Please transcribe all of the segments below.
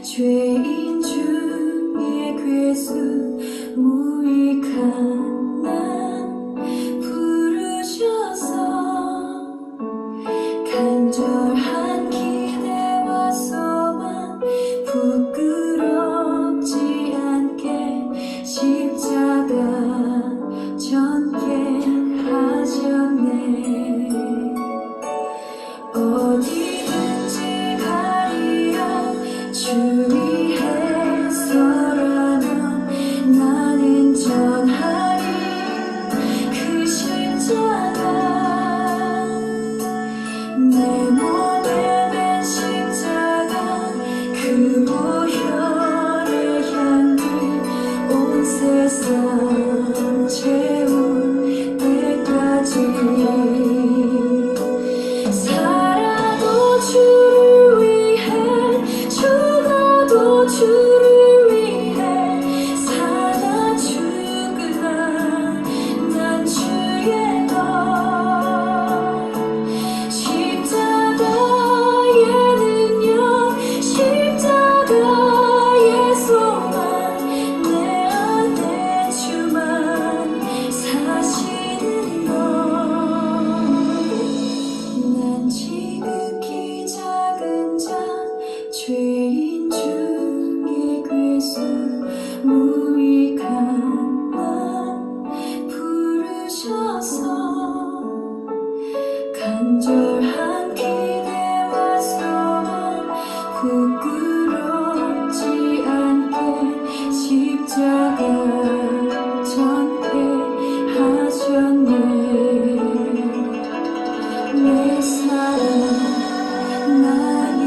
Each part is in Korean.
죄인 중에 괴수 무익한 난 부르셔서 간절한 기대와 소망 부끄럽지 않게 십자가 전개하셨네. 어디든지 가리라 주 위해서라면 나는 전하리 그 십자가. 내 몸에 맨 십자가 그 보혈의 향기 채울 때까지 살아도 주를 위해 죽어도 주를 위해 살아 죽으라 난 주의 것 십자가의 능력 십자가의 소망 내 안에 주만 사시는 것 난 지극히 작은 자 죄인 중에 괴수 무익한 날 부르셔서 간절한 기대와 소망 부끄럽지 않게 십자가 전폐하셨네 내 사랑 나의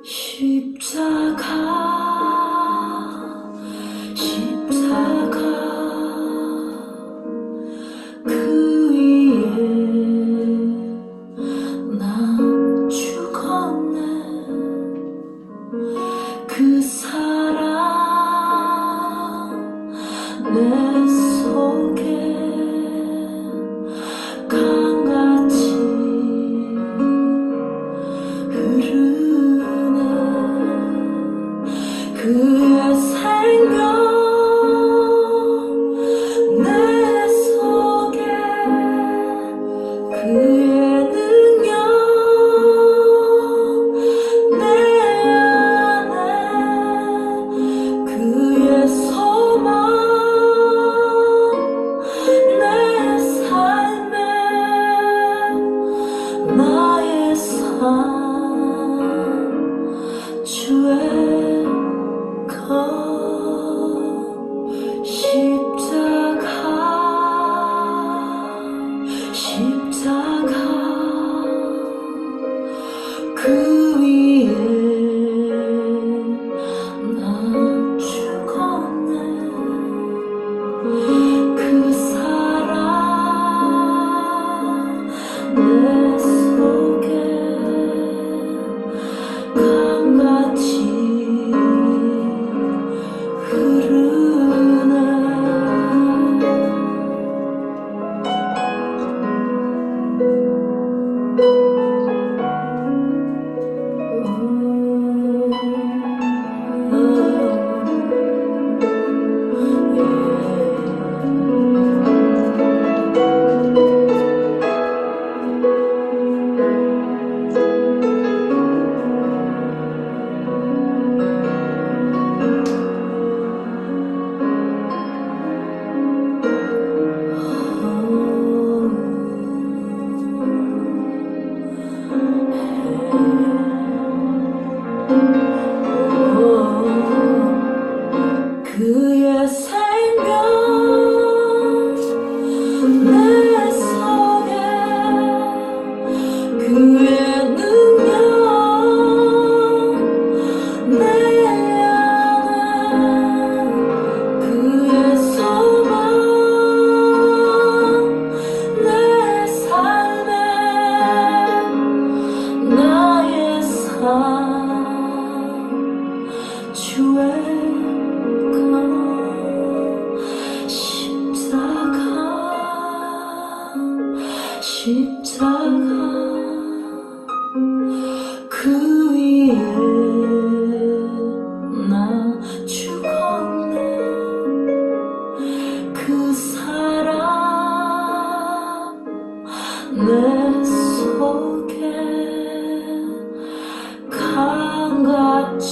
십자가 십자가 그 위에 나 죽었네 그 사랑 내 속에 강같이 흐르네 그의 생명 내 속에 그의 능력 내 안에 그의 소망 내 삶에 나의 삶 주의 것 십자가 그 위에 나 죽었네 그 사랑 내 속에 강같이 흐르네 그의 생명 내 속에 그의 능력 내 안에 그의 소망 내 삶에 나의 삶 주의 십자가 그 위에 나 죽었네 그 사랑 내 속에 강같이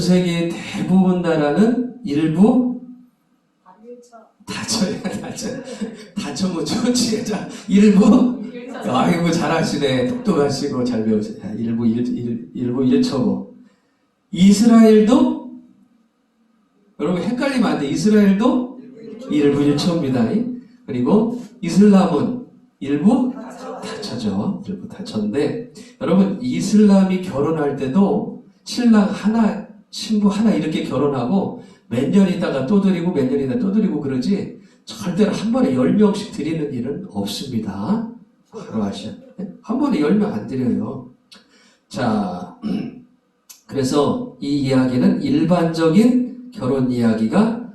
세계의 대부분 나라는 일부 다쳐 못 좋지. 자, 일부 아이고 잘하시네. 똑똑하시고 잘 배우세요. 일부 1초고. 이스라엘도 여러분 헷갈리면 안 돼. 이스라엘도 일부 1초입니다. 그리고 이슬람은 일부 다쳐죠. 일부 다쳐인데 여러분 이슬람이 결혼할 때도 신랑 하나 신부 하나 이렇게 결혼하고 몇 년 있다가 또 드리고 몇 년 있다가 또 드리고 그러지 절대로 한 번에 10명씩 드리는 일은 없습니다. 바로 아시아. 한 번에 10명 안 드려요. 자, 그래서 이 이야기는 일반적인 결혼 이야기가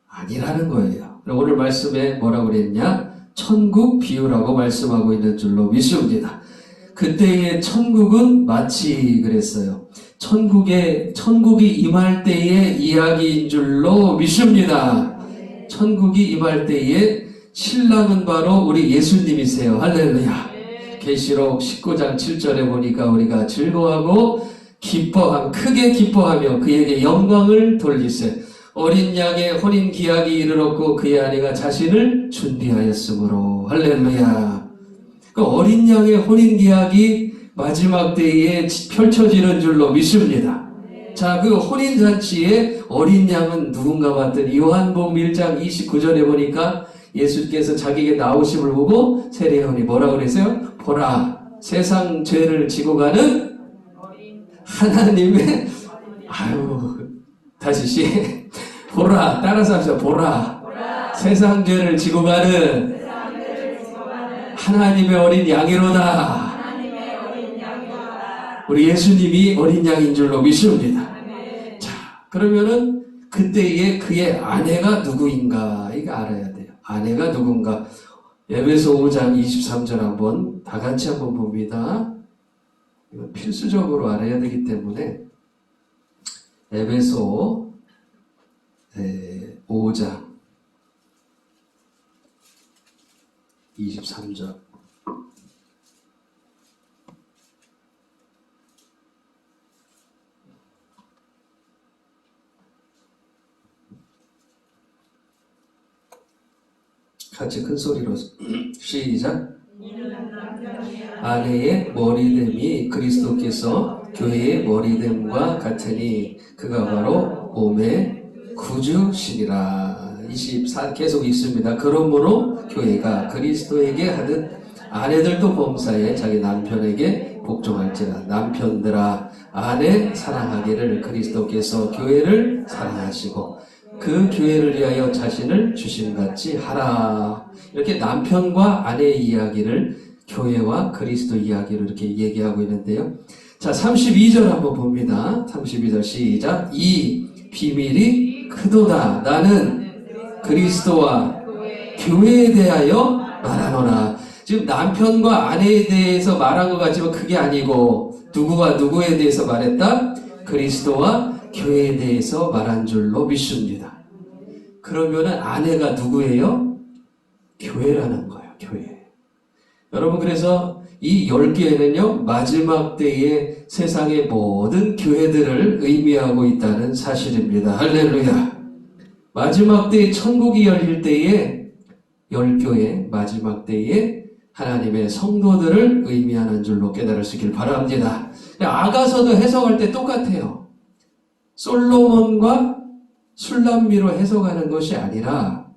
아니라는 거예요. 오늘 말씀에 뭐라고 그랬냐? 천국 비유라고 말씀하고 있는 줄로 믿습니다. 그때의 천국은 마치 그랬어요. 천국이 임할 때의 이야기인 줄로 믿습니다. 천국이 임할 때에 신랑은 바로 우리 예수님이세요. 할렐루야. 계시록 19장 7절에 보니까 우리가 즐거워하고 크게 기뻐하며 그에게 영광을 돌리세. 어린 양의 혼인 기약이 이르렀고 그의 아내가 자신을 준비하였으므로. 할렐루야. 그 어린 양의 혼인 기약이 마지막 때에 펼쳐지는 줄로 믿습니다. 자, 그 혼인 잔치에 어린 양은 누군가 봤더니 요한복음 1장 29절에 보니까 예수께서 자기에게 나오심을 보고 세례요한이 뭐라고 그랬어요? 보라, 세상 죄를 지고 가는 하나님의 다시 보라, 따라서 합시다. 보라, 세상 죄를 지고 가는 하나님의 어린 양이로다. 우리 예수님이 어린 양인 줄로 믿습니다. 자, 그러면은 그때의 그의 아내가 누구인가 이거 알아야 돼요. 아내가 누군가. 에베소 5장 23절 한번 다 같이 한번 봅니다. 이거 필수적으로 알아야 되기 때문에 에베소 5장 23절 같이 큰 소리로 시작. 아내의 머리됨이 그리스도께서 교회의 머리됨과 같으니 그가 바로 몸의 구주시니라. 24 계속 있습니다. 그러므로 교회가 그리스도에게 하듯 아내들도 범사에 자기 남편에게 복종할지라. 남편들아 아내 사랑하기를 그리스도께서 교회를 사랑하시고 그 교회를 위하여 자신을 주심같이 하라. 이렇게 남편과 아내의 이야기를 교회와 그리스도 이야기를 이렇게 얘기하고 있는데요. 자, 32절 한번 봅니다. 32절 시작. 이 비밀이 크도다. 나는 그리스도와 교회에 대하여 말하노라. 지금 남편과 아내에 대해서 말한 것 같지만 그게 아니고 누구와 누구에 대해서 말했다? 그리스도와 교회에 대해서 말한 줄로 믿습니다. 그러면은 아내가 누구예요? 교회라는 거예요. 교회. 여러분 그래서 이 10개는요 마지막 때의 세상의 모든 교회들을 의미하고 있다는 사실입니다. 할렐루야. 마지막 때에 천국이 열릴 때에 10교회 마지막 때에 하나님의 성도들을 의미하는 줄로 깨달을 수 있길 바랍니다. 아가서도 해석할 때 똑같아요. 솔로몬과 술람미로 해석하는 것이 아니라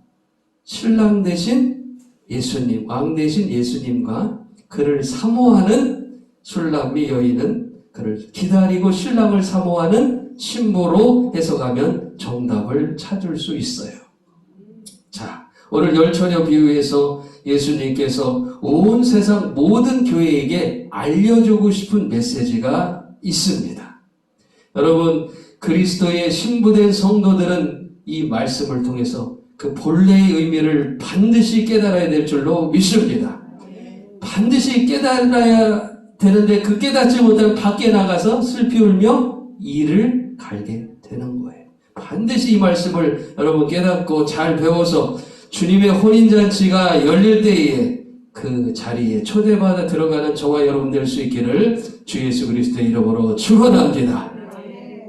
신랑 대신 예수님, 왕 대신 예수님과 그를 사모하는 술람미 여인은 그를 기다리고 신랑을 사모하는 신부로 해석하면 정답을 찾을 수 있어요. 자, 오늘 열처녀 비유에서 예수님께서 온 세상 모든 교회에게 알려주고 싶은 메시지가 있습니다. 여러분, 그리스도의 신부된 성도들은 이 말씀을 통해서 그 본래의 의미를 반드시 깨달아야 될 줄로 믿습니다. 반드시 깨달아야 되는데 그 깨닫지 못하면 밖에 나가서 슬피 울며 이를 갈게 되는 거예요. 반드시 이 말씀을 여러분 깨닫고 잘 배워서 주님의 혼인잔치가 열릴 때에 그 자리에 초대받아 들어가는 저와 여러분 될 수 있기를 주 예수 그리스도의 이름으로 축원합니다.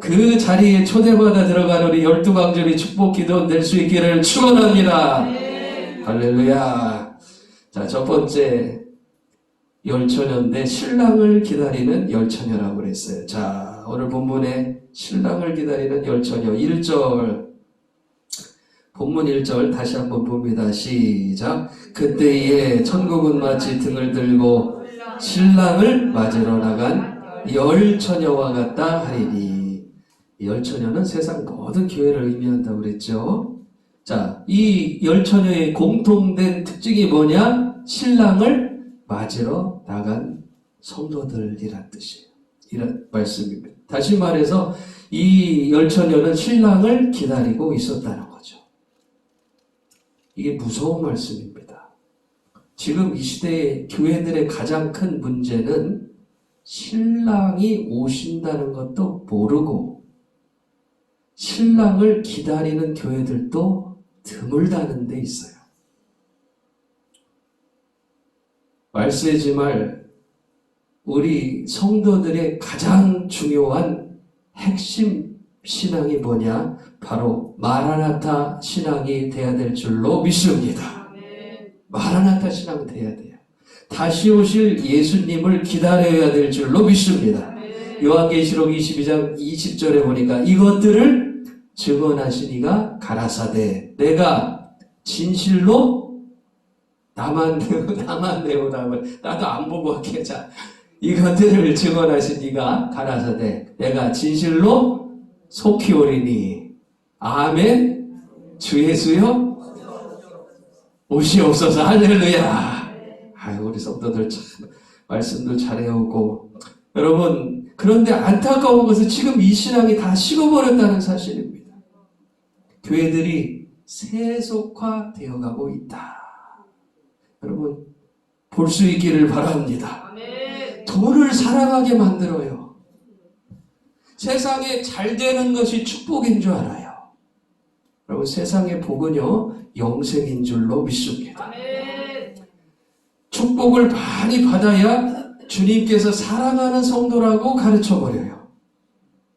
그 자리에 초대받아 들어간 우리 12강조리 축복 기도 낼 수 있기를 축원합니다. 할렐루야. 자, 첫 번째 열처녀인데 신랑을 기다리는 열처녀라고 그랬어요. 자, 오늘 본문에 신랑을 기다리는 열처녀 1절, 본문 1절 다시 한번 봅니다. 시작. 그때에 천국은 마치 등을 들고 신랑을 맞으러 나간 열처녀와 같다 하리니. 열처녀는 세상 모든 교회를 의미한다고 그랬죠. 자, 이 열처녀의 공통된 특징이 뭐냐? 신랑을 맞으러 나간 성도들이란 뜻이에요. 이런 말씀입니다. 다시 말해서 이 열처녀는 신랑을 기다리고 있었다는 거죠. 이게 무서운 말씀입니다. 지금 이 시대의 교회들의 가장 큰 문제는 신랑이 오신다는 것도 모르고 신랑을 기다리는 교회들도 드물다는 데 있어요. 말세지 말 우리 성도들의 가장 중요한 핵심 신앙이 뭐냐? 바로 마라나타 신앙이 돼야 될 줄로 믿습니다. 마라나타 신앙 돼야 돼요. 다시 오실 예수님을 기다려야 될 줄로 믿습니다. 요한계시록 22장 20절에 보니까 이것들을 증언하시니가 가라사대 내가 진실로 나만 내오다. 나도 안 보고 할게. 자, 이것들을 증언하시니가 가라사대 내가 진실로 속히 오리니. 아멘. 주 예수여 오시옵소서. 할렐루야. 아유, 우리 성도들 참 말씀도 잘해오고. 여러분, 그런데 안타까운 것은 지금 이 신앙이 다 식어버렸다는 사실입니다. 교회들이 세속화되어 가고 있다. 여러분, 볼 수 있기를 바랍니다. 돈을 사랑하게 만들어요. 세상에 잘 되는 것이 축복인 줄 알아요. 여러분, 세상의 복은요, 영생인 줄로 믿습니다. 축복을 많이 받아야 주님께서 사랑하는 성도라고 가르쳐버려요.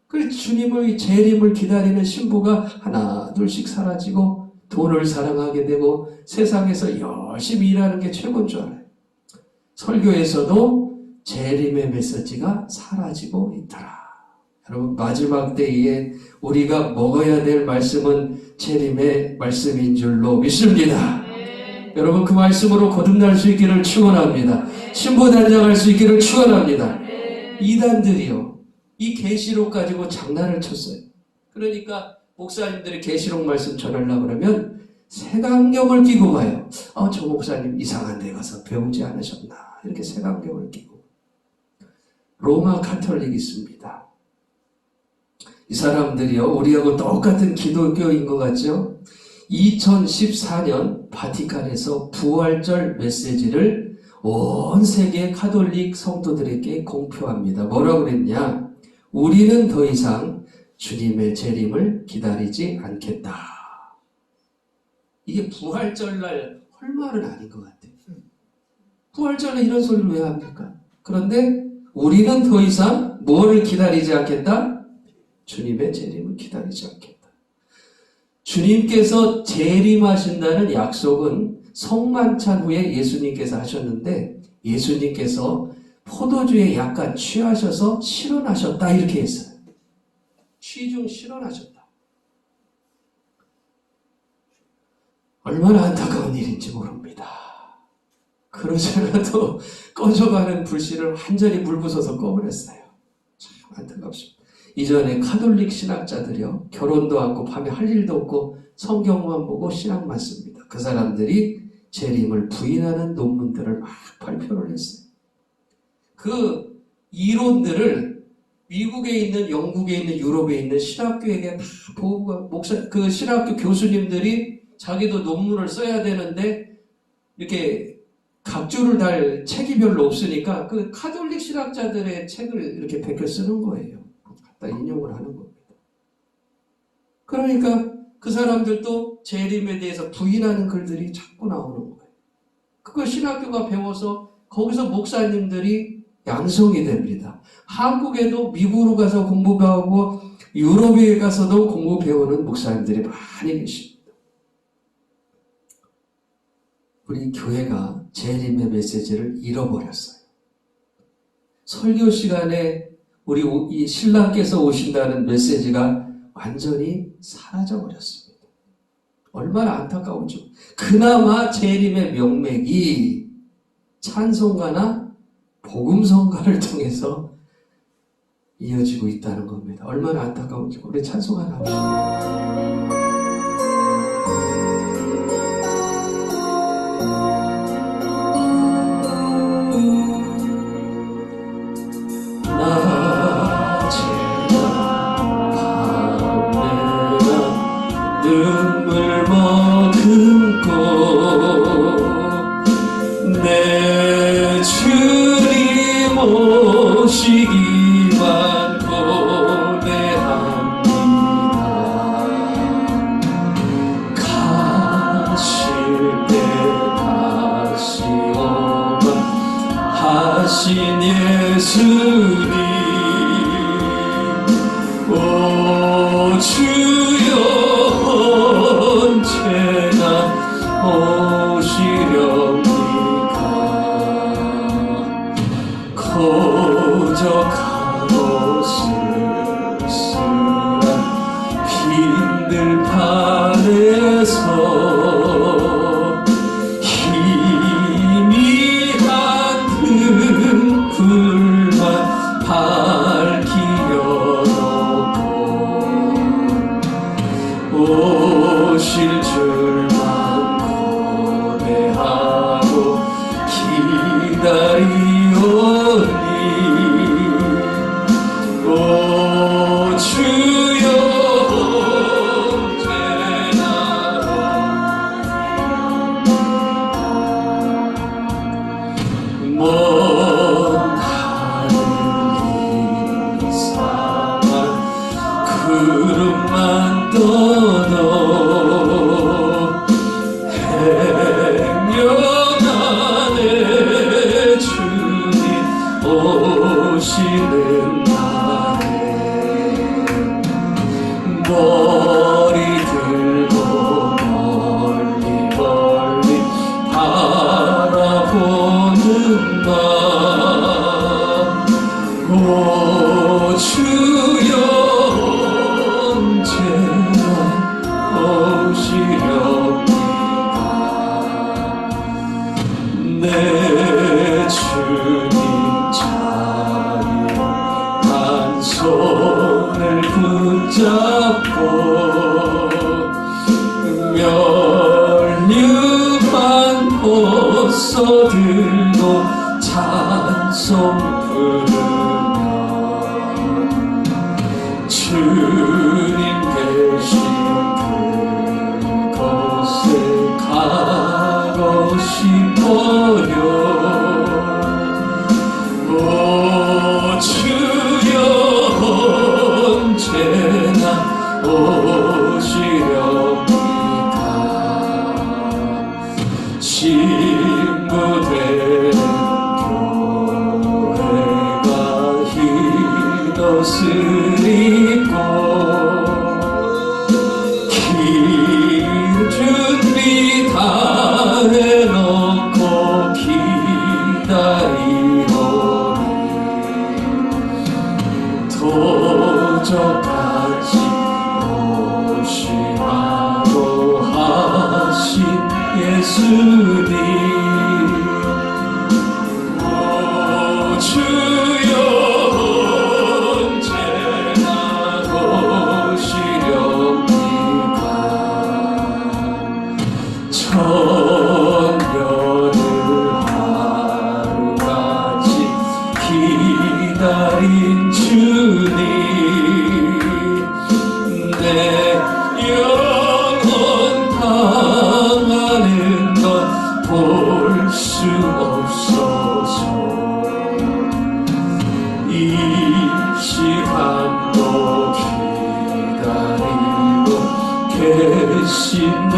그래서 주님의 재림을 기다리는 신부가 하나 둘씩 사라지고 돈을 사랑하게 되고 세상에서 열심히 일하는 게 최고인 줄 알아요. 설교에서도 재림의 메시지가 사라지고 있더라. 여러분, 마지막 때에 우리가 먹어야 될 말씀은 재림의 말씀인 줄로 믿습니다. 여러분, 그 말씀으로 거듭날 수 있기를 축원합니다. 신부 단장할 수 있기를 축원합니다. 이단들이요, 이 계시록 가지고 장난을 쳤어요. 그러니까 목사님들이 계시록 말씀 전하려고 그러면 색안경을 끼고 가요. 저 목사님 이상한 데 가서 배우지 않으셨나, 이렇게 색안경을 끼고. 로마 카톨릭이 있습니다. 이 사람들이요, 우리하고 똑같은 기독교인 것 같죠? 2014년 바티칸에서 부활절 메시지를 온 세계 카톨릭 성도들에게 공표합니다. 뭐라고 그랬냐? 우리는 더 이상 주님의 재림을 기다리지 않겠다. 이게 부활절날 할 말은 아닌 것 같아요. 부활절에 이런 소리를 왜 합니까? 그런데 우리는 더 이상 뭐를 기다리지 않겠다? 주님의 재림을 기다리지 않겠다. 주님께서 재림하신다는 약속은 성만찬 후에 예수님께서 하셨는데, 예수님께서 포도주에 약간 취하셔서 실현하셨다, 이렇게 했어요. 취중 실현하셨다. 얼마나 안타까운 일인지 모릅니다. 그러잖아도 꺼져가는 불씨를 완전히 물 부숴서 꺼버렸어요. 참 안타깝습니다. 이전에 카톨릭 신학자들이요, 결혼도 않고 밤에 할 일도 없고 성경만 보고 신앙만 씁니다. 그 사람들이 재림을 부인하는 논문들을 막 발표를 했어요. 그 이론들을 미국에 있는, 영국에 있는, 유럽에 있는 신학교에게 다 보고, 그 신학교 교수님들이 자기도 논문을 써야 되는데 이렇게 각주를 달 책이 별로 없으니까 그 카톨릭 신학자들의 책을 이렇게 베껴 쓰는 거예요. 갖다 인용을 하는 겁니다. 그러니까 그 사람들도 재림에 대해서 부인하는 글들이 자꾸 나오는 거예요. 그걸 신학교가 배워서 거기서 목사님들이 양성이 됩니다. 한국에도 미국으로 가서 공부하고 유럽에 가서도 공부 배우는 목사님들이 많이 계십니다. 우리 교회가 재림의 메시지를 잃어버렸어요. 설교 시간에 우리 이 신랑께서 오신다는 메시지가 완전히 사라져버렸습니다. 얼마나 안타까운지. 그나마 재림의 명맥이 찬송가나 복음성가를 통해서 이어지고 있다는 겁니다. 얼마나 안타까운지. 우리 찬송가 나오시죠. 눈물 머금고 내 주님 오시기만 고대합니다. 가실 때 다시 오마 하신 예수님 오 주여 언제나 오시렵니까. 거적하고 쓸쓸한 빈들판에서 희미한 등불만 밝히려 오실 줄만 고대하고 기다리오니 오 주여 언제나 먼 하늘 이상한 구름만 떠도 행여나네 주님 오시는 날에 머리 들고 멀리 멀리 바라보는 날 오 주여 언제나 오시렵니까. 내 주님 자리한 손을 붙잡고 멸류관 옷서 들고 찬송 부르며 주님 계신 그곳에 가고 싶어요. 오 주여 언제나 오시렵니까. 친구된 교회가 흰옷을 입고 길 준비 다 해놓고 기다리오니 도적같이 오시라고 하신 예수님 오 주여 언제나 오시렵니까. 천년을 하루같이 기다린 주님 내 영혼 당하는 것 볼 수 없어서 이 시간도 기다리고 계신 내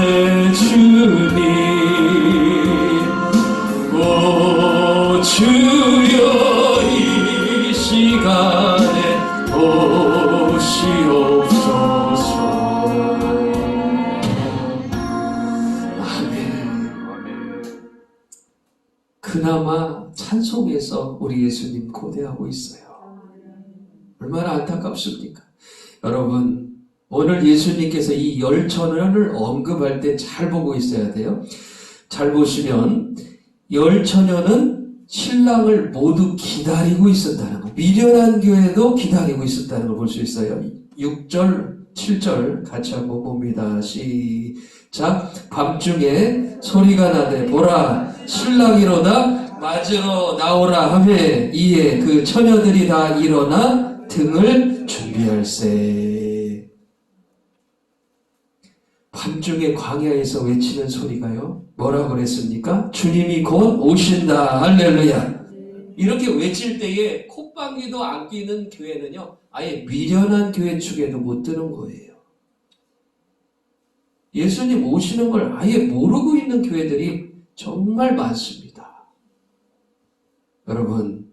주님 오 주여 이 시간에 오시오 그나마 찬송에서 우리 예수님 고대하고 있어요. 얼마나 안타깝습니까? 여러분, 오늘 예수님께서 이 열처녀를 언급할 때 잘 보고 있어야 돼요. 잘 보시면 열처녀는 신랑을 모두 기다리고 있었다는 거, 미련한 교회도 기다리고 있었다는 걸 볼 수 있어요. 6절, 7절 같이 한번 봅니다. 시작. 밤중에 소리가 나되 보라 신랑이로다 맞으러 나오라 하매 이에 그 처녀들이 다 일어나 등을 준비할세. 밤중에 광야에서 외치는 소리가요, 뭐라고 그랬습니까? 주님이 곧 오신다. 할렐루야. 이렇게 외칠 때에 콧방귀도 안 끼는 교회는요, 아예 미련한 교회 축에도 못 드는 거예요. 예수님 오시는 걸 아예 모르고 있는 교회들이 정말 많습니다. 여러분,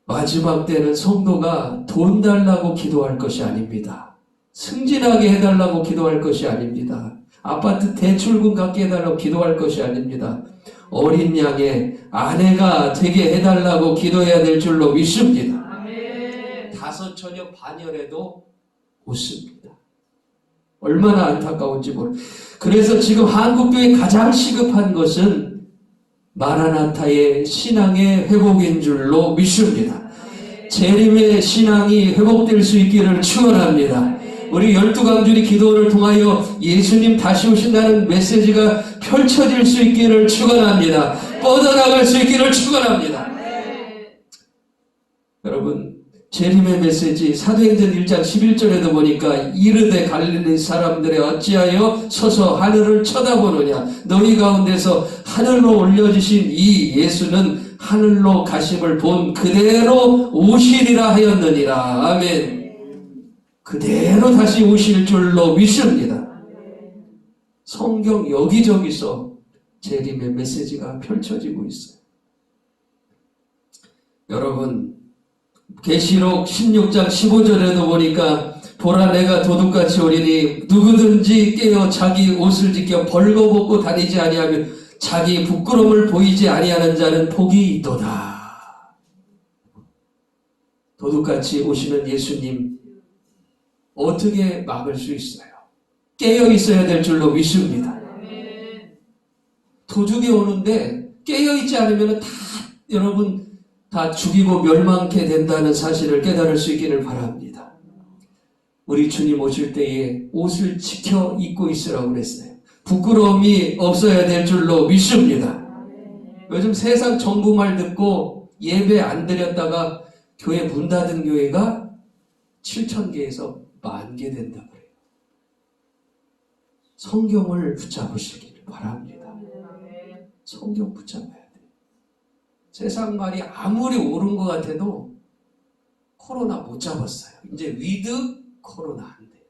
마지막 때는 성도가 돈 달라고 기도할 것이 아닙니다. 승진하게 해달라고 기도할 것이 아닙니다. 아파트 대출금 갚게 해달라고 기도할 것이 아닙니다. 어린 양의 아내가 되게 해달라고 기도해야 될 줄로 믿습니다. 아멘. 5처녀 반열에도 없습니다. 얼마나 안타까운지 모릅니다. 그래서 지금 한국교회 가장 시급한 것은 마라나타의 신앙의 회복인 줄로 믿습니다. 재림의 신앙이 회복될 수 있기를 축원합니다. 우리 12강주리 기도를 통하여 예수님 다시 오신다는 메시지가 펼쳐질 수 있기를 축원합니다. 뻗어나갈 수 있기를 축원합니다. 여러분, 재림의 메시지 사도행전 1장 11절에도 보니까 이르되 갈릴리 사람들의 어찌하여 서서 하늘을 쳐다보느냐, 너희 가운데서 하늘로 올려주신 이 예수는 하늘로 가심을 본 그대로 오시리라 하였느니라. 아멘. 그대로 다시 오실 줄로 믿습니다. 성경 여기저기서 재림의 메시지가 펼쳐지고 있어요. 여러분, 계시록 16장 15절에도 보니까 보라 내가 도둑같이 오리니 누구든지 깨어 자기 옷을 지켜 벌거벗고 다니지 아니하며 자기 부끄러움을 보이지 아니하는 자는 복이 있도다. 도둑같이 오시는 예수님 어떻게 막을 수 있어요? 깨어 있어야 될 줄로 믿습니다. 도둑이 오는데 깨어 있지 않으면 여러분 다 죽이고 멸망케 된다는 사실을 깨달을 수 있기를 바랍니다. 우리 주님 오실 때에 옷을 지켜 입고 있으라고 그랬어요. 부끄러움이 없어야 될 줄로 믿습니다. 요즘 세상 정부 말 듣고 예배 안 드렸다가 교회 문 닫은 교회가 7,000개에서 10,000개 된다고 해요. 성경을 붙잡으시기를 바랍니다. 성경 붙잡아야 돼요. 세상 말이 아무리 옳은 것 같아도 코로나 못 잡았어요. 이제 위드 코로나 안 돼요.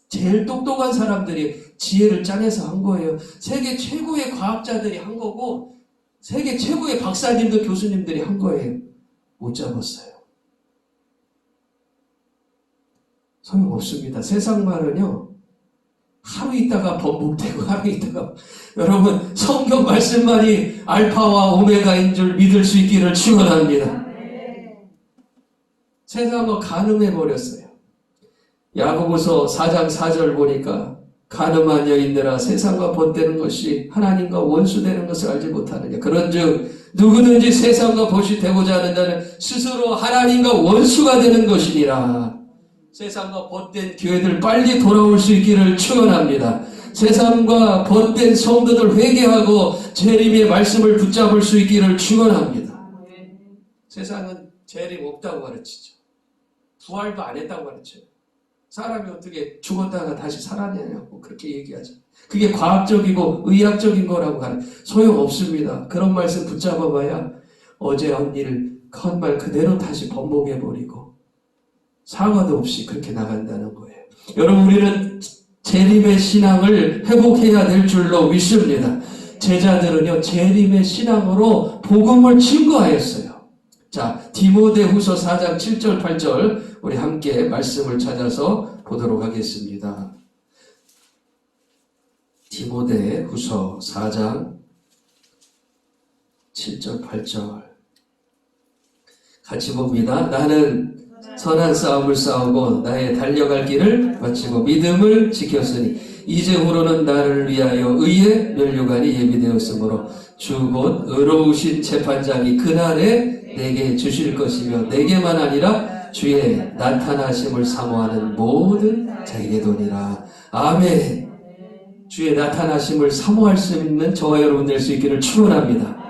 제일 똑똑한 사람들이 지혜를 짜내서 한 거예요. 세계 최고의 과학자들이 한 거고 세계 최고의 박사님들 교수님들이 한 거예요. 못 잡았어요. 소용없습니다. 세상 말은요, 하루 있다가 번복되고 하루 있다가, 여러분 성경 말씀만이 알파와 오메가인 줄 믿을 수 있기를 축원합니다. 세상은 간음해버렸어요. 야고보서 4장 4절 보니까 간음한 여인들아 세상과 벗되는 것이 하나님과 원수되는 것을 알지 못하느냐. 그런즉 누구든지 세상과 벗이 되고자 하는 자는 스스로 하나님과 원수가 되는 것이니라. 세상과 벗된 교회들 빨리 돌아올 수 있기를 축원합니다. 세상과 벗된 성도들 회개하고 재림의 말씀을 붙잡을 수 있기를 축원합니다. 세상은 재림 없다고 가르치죠. 부활도 안 했다고 가르쳐요. 사람이 어떻게 죽었다가 다시 살아나냐고 그렇게 얘기하죠. 그게 과학적이고 의학적인 거라고 가르쳐요. 소용없습니다. 그런 말씀 붙잡아봐야 어제 한 일, 한 말 그대로 다시 번복해버리고 사과도 없이 그렇게 나간다는 거예요. 여러분, 우리는 재림의 신앙을 회복해야 될 줄로 믿습니다. 제자들은요, 재림의 신앙으로 복음을 증거하였어요. 자, 디모데후서 4장 7절 8절 우리 함께 말씀을 찾아서 보도록 하겠습니다. 디모데후서 4장 7절, 8절. 같이 봅니다. 나는 선한 싸움을 싸우고 나의 달려갈 길을 마치고 믿음을 지켰으니 이제후로는 나를 위하여 의의 면류관이 예비되었으므로 주 곧 의로우신 재판장이 그날에 내게 주실 것이며 내게만 아니라 주의 나타나심을 사모하는 모든 자에게도니라. 아멘. 주의 나타나심을 사모할 수 있는 저와 여러분 될 수 있기를 축원합니다.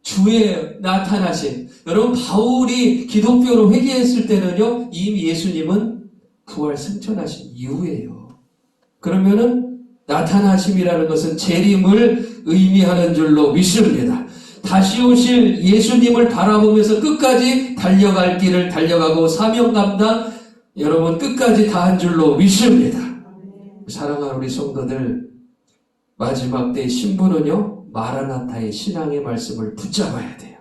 주의 나타나심. 여러분, 바울이 기독교로 회개했을 때는요, 이미 예수님은 부활 승천하신 이후에요. 그러면은 나타나심이라는 것은 재림을 의미하는 줄로 믿습니다. 다시 오실 예수님을 바라보면서 끝까지 달려갈 길을 달려가고 사명 감당 여러분 끝까지 다한 줄로 믿습니다. 사랑하는 우리 성도들, 마지막 때의 신부는요, 마라나타의 신앙의 말씀을 붙잡아야 돼요.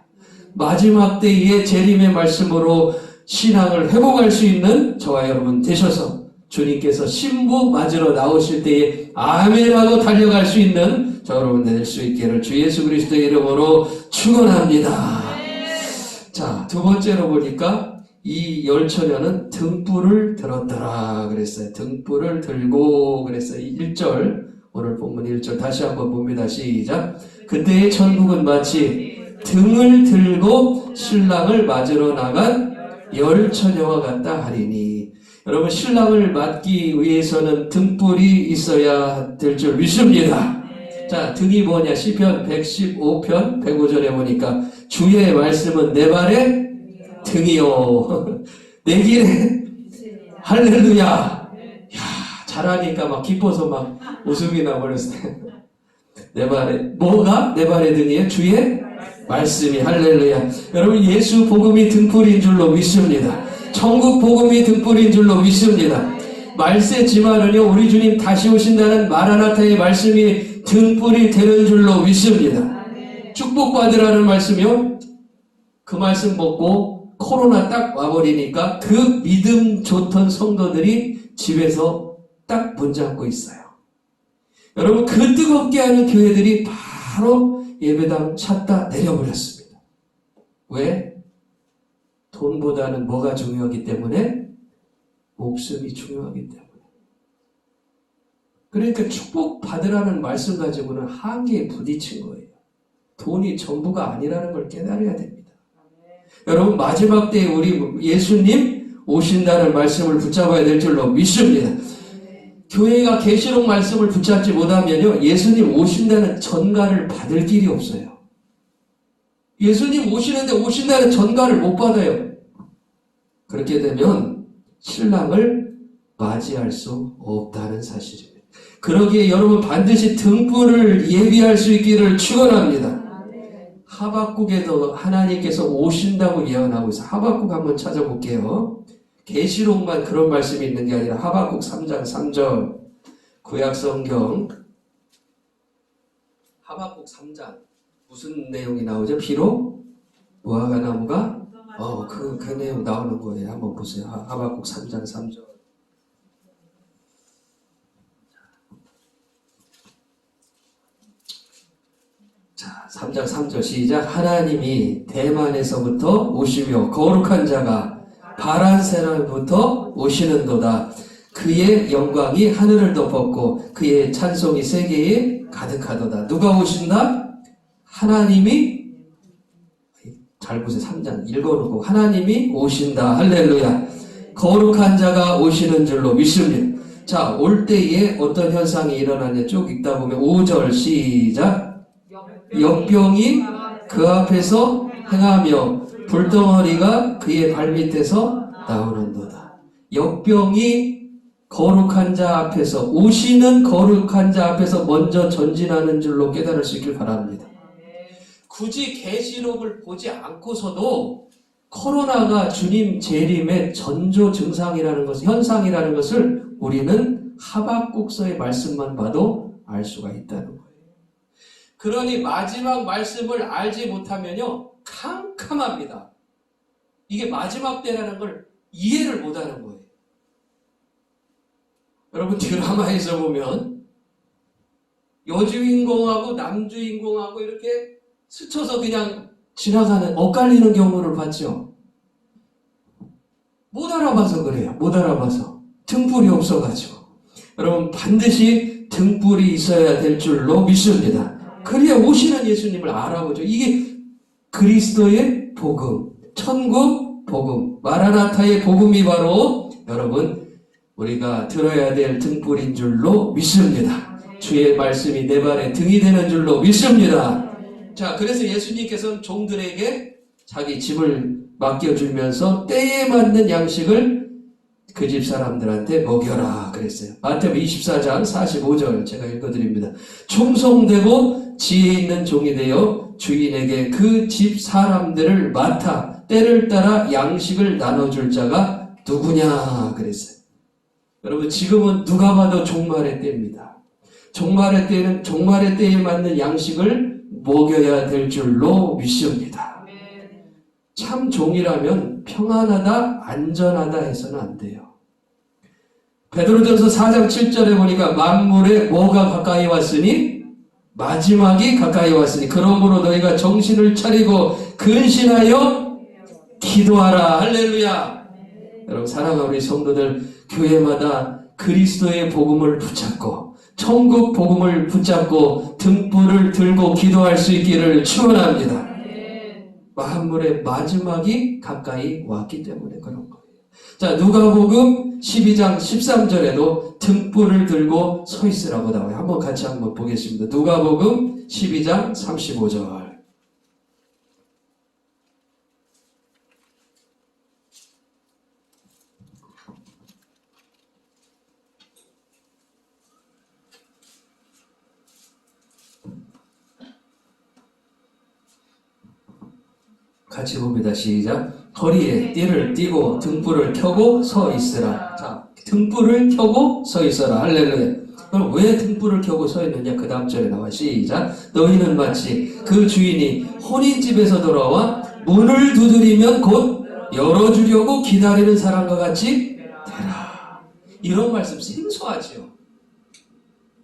마지막 때의 재림의 말씀으로 신앙을 회복할 수 있는 저와 여러분 되셔서 주님께서 신부 맞으러 나오실 때에 아멘하고 달려갈 수 있는 저 여러분 될 수 있기를 주 예수 그리스도의 이름으로 축원합니다. 자, 두 번째로 보니까 이 열처녀는 등불을 들었더라 그랬어요. 등불을 들고 그랬어요. 1절, 오늘 본문 1절 다시 한번 봅니다. 시작. 그때의 천국은 마치 등을 들고 신랑을 맞으러 나간 열처녀와 같다 하리니. 여러분, 신랑을 맞기 위해서는 등불이 있어야 될 줄 믿습니다. 자, 등이 뭐냐? 시편 115편 105절에 보니까 주의 말씀은 내 발에 등이요 내 길에 할렐루야. 야, 잘하니까 막 기뻐서 막 웃음이 나버렸어요. 내 발에 뭐가 내 발에 등이에요? 주의 말씀이. 할렐루야. 여러분, 예수 복음이 등불인 줄로 믿습니다. 천국 복음이 등불인 줄로 믿습니다. 말세지만은요, 우리 주님 다시 오신다는 마라나타의 말씀이 등불이 되는 줄로 믿습니다. 축복받으라는 말씀이요, 그 말씀 먹고 코로나 딱 와버리니까 그 믿음 좋던 성도들이 집에서 딱 문 잠고 있어요. 여러분, 그 뜨겁게 하는 교회들이 바로 예배당 찾다 내려버렸습니다. 왜? 돈보다는 뭐가 중요하기 때문에? 목숨이 중요하기 때문에. 그러니까 축복 받으라는 말씀 가지고는 한계에 부딪힌 거예요. 돈이 전부가 아니라는 걸 깨달아야 됩니다. 여러분, 마지막 때에 우리 예수님 오신다는 말씀을 붙잡아야 될 줄로 믿습니다. 교회가 계시록 말씀을 붙잡지 못하면요, 예수님 오신다는 전가를 받을 길이 없어요. 예수님 오시는데 오신다는 전가를 못 받아요. 그렇게 되면 신랑을 맞이할 수 없다는 사실입니다. 그러기에 여러분 반드시 등불을 예비할 수 있기를 축원합니다. 하박국에도 하나님께서 오신다고 예언하고 있어요. 하박국 한번 찾아볼게요. 계시록만 그런 말씀이 있는 게 아니라 하박국 3장 3절 구약성경 하박국 3장 무슨 내용이 나오죠? 비록 무화과나무가 그 내용 나오는 거예요. 한번 보세요. 하박국 3장 3절. 자, 3장 3절 시작. 하나님이 대만에서부터 오시며 거룩한 자가 바란새로부터 오시는도다. 그의 영광이 하늘을 덮었고 그의 찬송이 세계에 가득하도다. 누가 오신다? 하나님이, 잘 보세요. 3장 읽어놓고 하나님이 오신다. 할렐루야. 거룩한 자가 오시는 줄로 믿습니다. 자, 올 때에 어떤 현상이 일어나냐 쭉 읽다 보면 5절 시작. 역병이 그 앞에서 행하며 불덩어리가 그의 발밑에서 나오는도다. 역병이 거룩한 자 앞에서, 오시는 거룩한 자 앞에서 먼저 전진하는 줄로 깨달을 수 있길 바랍니다. 굳이 계시록을 보지 않고서도 코로나가 주님 재림의 전조 증상이라는 것, 현상이라는 것을 우리는 하박국서의 말씀만 봐도 알 수가 있다는 거예요. 그러니 마지막 말씀을 알지 못하면요, 캄캄합니다. 이게 마지막 때라는 걸 이해를 못하는 거예요. 여러분, 드라마에서 보면 여주인공하고 남주인공하고 이렇게 스쳐서 그냥 지나가는 엇갈리는 경우를 봤죠. 못 알아봐서 그래요. 못 알아봐서. 등불이 없어가지고. 여러분 반드시 등불이 있어야 될 줄로 믿습니다. 그래야 오시는 예수님을 알아보죠. 이게 그리스도의 복음, 천국 복음, 마라나타의 복음이 바로 여러분 우리가 들어야 될 등불인 줄로 믿습니다. 주의 말씀이 내 발에 등이 되는 줄로 믿습니다. 자, 그래서 예수님께서는 종들에게 자기 집을 맡겨주면서 때에 맞는 양식을 그 집 사람들한테 먹여라 그랬어요. 마태복음 24장 45절 제가 읽어드립니다. 충성되고 지혜 있는 종이 되어 주인에게 그 집 사람들을 맡아 때를 따라 양식을 나눠줄 자가 누구냐 그랬어요. 여러분 지금은 누가 봐도 종말의 때입니다. 종말의 때는 종말의 때에 맞는 양식을 먹여야 될 줄로 믿습니다. 참 종이라면 평안하다 안전하다 해서는 안 돼요. 베드로전서 4장 7절에 보니까 만물에 뭐가 가까이 왔으니 마지막이 가까이 왔으니 그러므로 너희가 정신을 차리고 근신하여 기도하라. 할렐루야. 여러분 사랑하는 우리 성도들 교회마다 그리스도의 복음을 붙잡고 천국 복음을 붙잡고 등불을 들고 기도할 수 있기를 축원합니다. 만물의 마지막이 가까이 왔기 때문에 그런 거예요. 자, 누가복음 12장 13절에도 등불을 들고 서 있으라고 나와요. 한번 같이 한번 보겠습니다. 누가복음 12장 35절. 같이 봅니다. 시작. 거리에 띠를 띠고 등불을 켜고 서 있으라. 자, 등불을 켜고 서 있어라. 할렐루야. 그럼 왜 등불을 켜고 서 있느냐? 그 다음 절에 나와. 시작. 너희는 마치 그 주인이 혼인집에서 돌아와 문을 두드리면 곧 열어주려고 기다리는 사람과 같이 되라. 이런 말씀 생소하지요.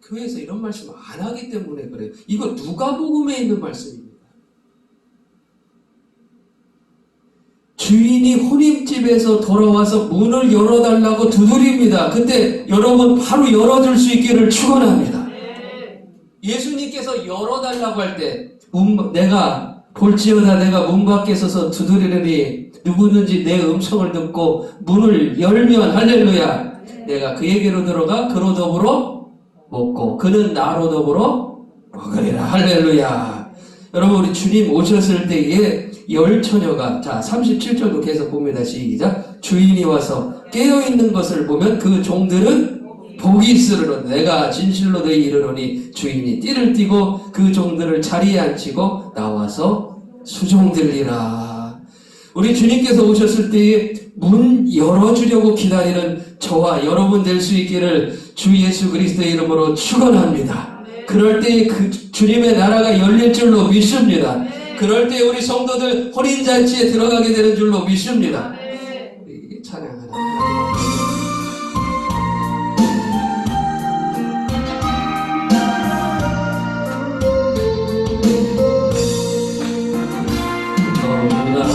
교회에서 이런 말씀 안 하기 때문에 그래요. 이거 누가복음에 있는 말씀입니다. 주인이 혼인집에서 돌아와서 문을 열어달라고 두드립니다. 근데 여러분 바로 열어줄 수 있기를 축원합니다. 예수님께서 열어달라고 할 때 내가 볼지어다 내가 문 밖에 서서 두드리려니 누구든지 내 음성을 듣고 문을 열면 할렐루야 내가 그에게로 들어가 그로 더불어 먹고 그는 나로 더불어 먹으리라. 할렐루야. 여러분 우리 주님 오셨을 때에 열 처녀가 자 37절도 계속 봅니다. 시작. 주인이 와서 깨어있는 것을 보면 그 종들은 복이 있으리로다. 내가 진실로 너희 이르노니 주인이 띠를 띠고 그 종들을 자리에 앉히고 나와서 수종들리라. 우리 주님께서 오셨을 때에 문 열어주려고 기다리는 저와 여러분 될 수 있기를 주 예수 그리스도의 이름으로 축원합니다. 그럴 때 그 주님의 나라가 열릴 줄로 믿습니다. 그럴 때 우리 성도들 혼인잔치에 들어가게 되는 줄로 믿습니다. 찬양하라.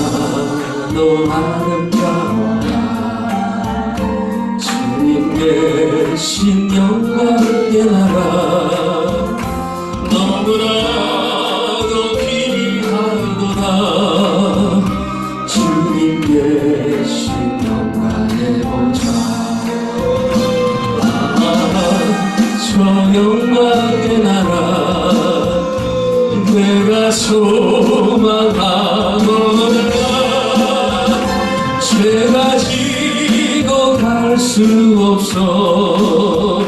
너무나도 아름다워라 주님 계신 영광의 나라 너무나도 귀하도다 주님 계신 영광의 보좌 저 영광의 나라 내가 소망하노라 죄가 지고 갈 수 없어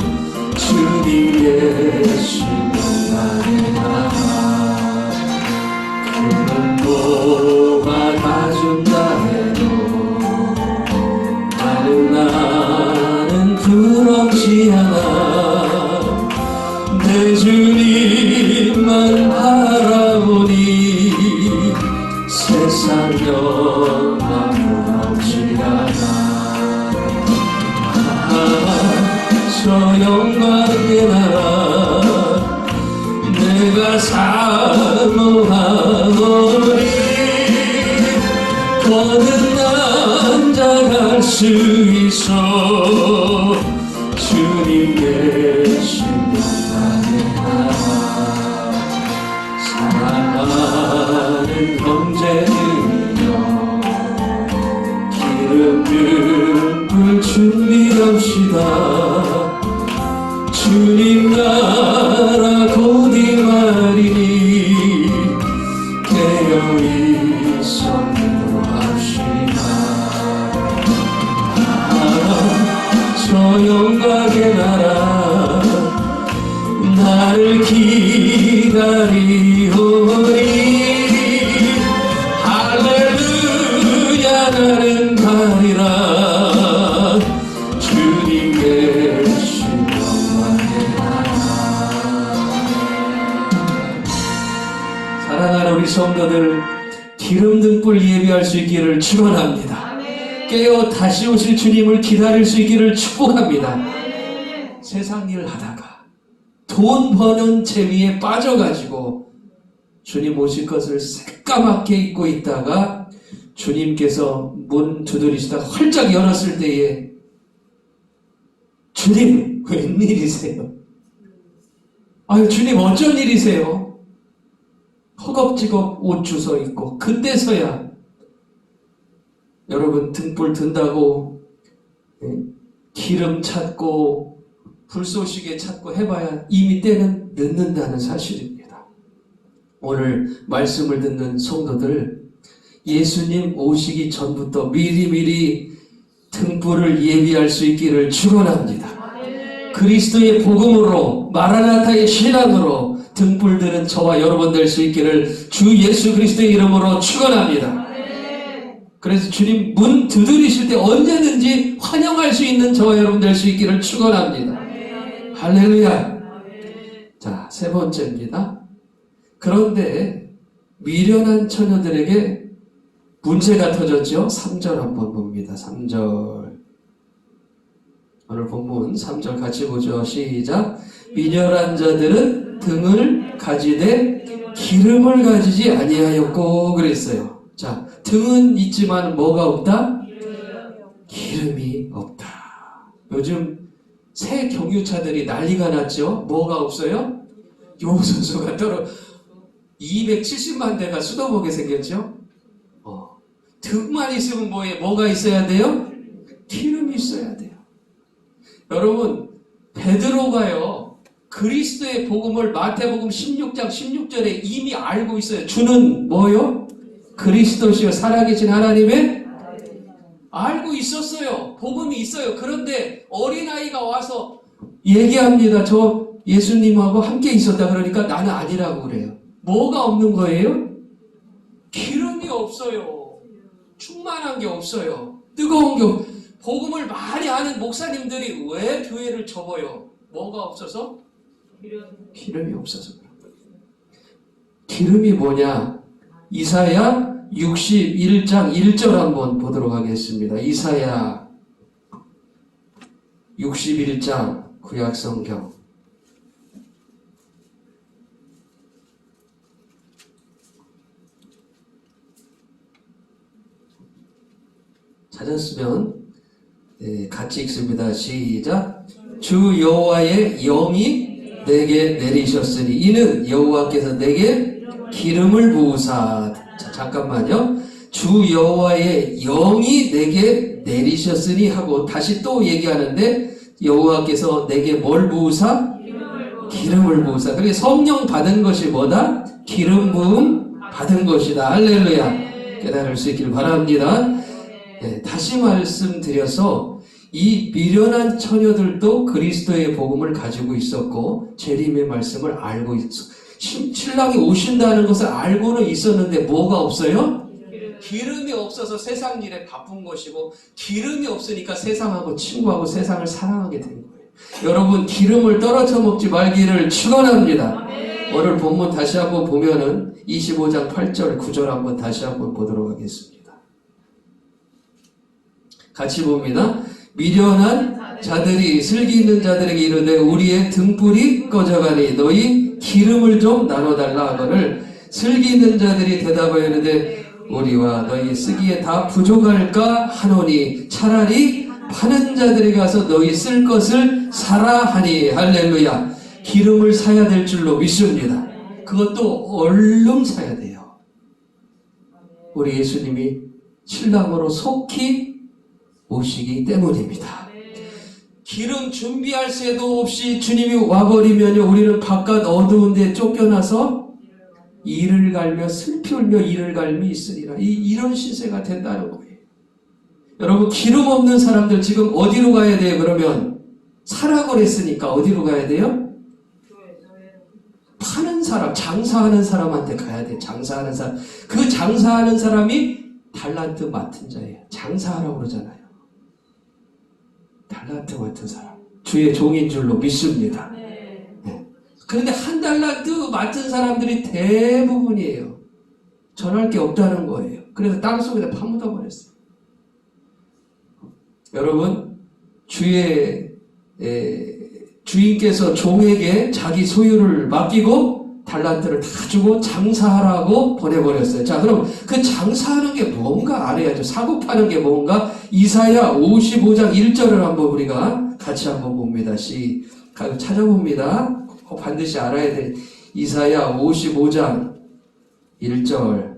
주님 계신 영광의 나라 그는 뽑아다준다 해도 나는 부럽지 않아 내 주님만 바라보니 세상 영광 부럽지 않아 저 영광의 나라 내가 사모하는 수 있어. 주님 계신 나의 나라 사랑하는 형제들이여 기름 등불 준비합시다. 주님 나라 곧 임하리니 깨어있어 기도합시다. 저 영광의 나라 나를 기다리오니 할렐루야 나는 가리라. 주님 계신 영광의 나라. 사랑하는 우리 성도들, 기름 등불 예비할 수 있기를 축원합니다. 깨어 다시 오실 주님을 기다릴 수 있기를 축복합니다. 세상 일을 하다가 돈 버는 재미에 빠져가지고 주님 오실 것을 새까맣게 잊고 있다가 주님께서 문 두드리시다 활짝 열었을 때에 주님 웬일이세요? 아유 주님 어쩐 일이세요? 허겁지겁 옷 주워 입고 그때서야 여러분 등불 든다고 기름 찾고 불쏘시개 찾고 해봐야 이미 때는 늦는다는 사실입니다. 오늘 말씀을 듣는 성도들, 예수님 오시기 전부터 미리미리 등불을 예비할 수 있기를 축원합니다. 그리스도의 복음으로 마라나타의 신앙으로 등불들은 저와 여러분 될 수 있기를 주 예수 그리스도의 이름으로 축원합니다. 그래서 주님 문 두드리실 때 언제든지 환영할 수 있는 저와 여러분 될 수 있기를 축원합니다. 할렐루야. 자, 세 번째입니다. 그런데 미련한 처녀들에게 문제가 터졌죠. 3절 한번 봅니다. 3절. 오늘 본문 3절 같이 보죠. 시작. 미련한 자들은 등을 가지되 기름을 가지지 아니하였고 그랬어요. 자, 등은 있지만 뭐가 없다? 기름이 없다. 요즘 새 경유차들이 난리가 났죠. 뭐가 없어요? 요소수가 떨어 270만 대가 수도보게 생겼죠. 등만 있으면 뭐가 있어야 돼요? 기름이 있어야 돼요. 여러분, 베드로가요 그리스도의 복음을 마태복음 16장 16절에 이미 알고 있어요. 주는 뭐요? 그리스도시요 살아계신 하나님의 알고 있었어요. 복음이 있어요. 그런데 어린아이가 와서 얘기합니다. 저 예수님하고 함께 있었다. 그러니까 나는 아니라고 그래요. 뭐가 없는 거예요? 기름이 없어요. 충만한 게 없어요. 뜨거운 게 복음을 많이 아는 목사님들이 왜 교회를 접어요? 뭐가 없어서? 기름이 없어서 그런 거예요. 기름이 뭐냐? 이사야 61장 1절 한번 보도록 하겠습니다. 이사야 61장 구약성경 찾았으면 같이 읽습니다. 시작. 주 여호와의 영이 내게 내리셨으니 이는 여호와께서 내게 기름을 부으사. 자, 잠깐만요. 주 여호와의 영이 내게 내리셨으니 하고 다시 또 얘기하는데 여호와께서 내게 뭘 부으사? 기름을 부으사. 그게 성령 받은 것이 뭐다? 기름 부음 받은 것이다. 할렐루야. 깨달을 수 있길 바랍니다. 네, 다시 말씀드려서 이 미련한 처녀들도 그리스도의 복음을 가지고 있었고 재림의 말씀을 알고 있었고 신랑이 오신다는 것을 알고는 있었는데 뭐가 없어요? 기름이 없어서 세상 일에 바쁜 것이고 기름이 없으니까 세상하고 친구하고 세상을 사랑하게 된 거예요. 여러분 기름을 떨어져 먹지 말기를 축원합니다. 오늘 본문 다시 한번 보면은 25장 8절 9절 한번 다시 한번 보도록 하겠습니다. 같이 봅니다. 미련한 자들이 슬기 있는 자들에게 이르되 우리의 등불이 꺼져가니 너희 기름을 좀 나눠달라 하거늘 슬기 있는 자들이 대답하여 이르되 우리와 너희 쓰기에 다 부족할까 하노니 차라리 파는 자들에 가서 너희 쓸 것을 사라 하니. 할렐루야. 기름을 사야 될 줄로 믿습니다. 그것도 얼른 사야 돼요. 우리 예수님이 신랑으로 속히 오시기 때문입니다. 기름 준비할 새도 없이 주님이 와버리면 우리는 바깥 어두운 데 쫓겨나서 이를 갈며 슬피 울며 이를 갈미 있으리라. 이런 시세가 된다는 거예요. 여러분, 기름 없는 사람들 지금 어디로 가야 돼요? 그러면 사라고 그랬으니까 어디로 가야 돼요? 파는 사람, 장사하는 사람한테 가야 돼. 장사하는 사람. 그 장사하는 사람이 달란트 맡은 자예요. 장사하라고 그러잖아요. 달란트 맡은 사람. 주의 종인 줄로 믿습니다. 네. 그런데 한 달란트 맡은 사람들이 대부분이에요. 전할 게 없다는 거예요. 그래서 땅속에다 파묻어 버렸어요. 여러분, 주인께서 종에게 자기 소유를 맡기고 달란트를 다 주고 장사하라고 보내버렸어요. 자, 그럼 그 장사하는 게 뭔가 알아야죠. 사고 파는 게 뭔가. 이사야 55장 1절을 한번 우리가 같이 한번 봅니다. 찾아봅니다. 반드시 알아야 돼. 이사야 55장 1절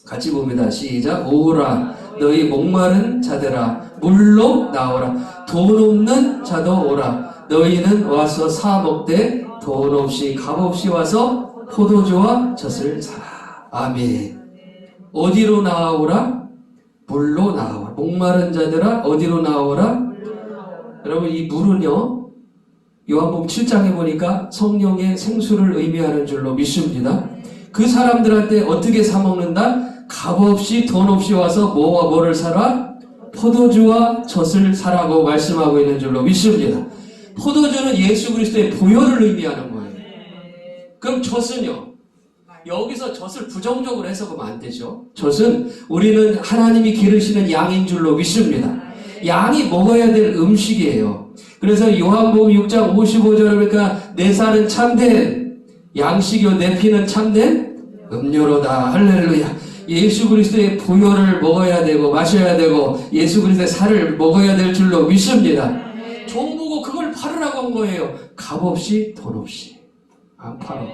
같이 봅니다. 시작. 오라 너희 목마른 자들아 물로 나오라. 돈 없는 자도 오라. 너희는 와서 사 먹되 돈 없이 값 없이 와서 포도주와 젖을 사라. 아멘. 어디로 나오라? 물로 나오라. 목마른 자들아 어디로 나오라? 여러분, 이 물은요, 요한복음 7장에 보니까 성령의 생수를 의미하는 줄로 믿습니다. 그 사람들한테 어떻게 사 먹는다? 값 없이 돈 없이 와서 뭐와 뭐를 사라? 포도주와 젖을 사라고 말씀하고 있는 줄로 믿습니다. 포도주는 예수 그리스도의 보혈을 의미하는 거예요. 그럼 젖은요? 여기서 젖을 부정적으로 해석하면 안 되죠. 젖은 우리는 하나님이 기르시는 양인 줄로 믿습니다. 양이 먹어야 될 음식이에요. 그래서 요한복음 6장 55절 그러니까 내 살은 참된 양식이요 내 피는 참된 음료로다. 할렐루야. 예수 그리스도의 보혈을 먹어야 되고 마셔야 되고 예수 그리스도의 살을 먹어야 될 줄로 믿습니다. 종 보고 그걸 팔으라고 한 거예요. 값 없이 돈 없이. 안 팔어.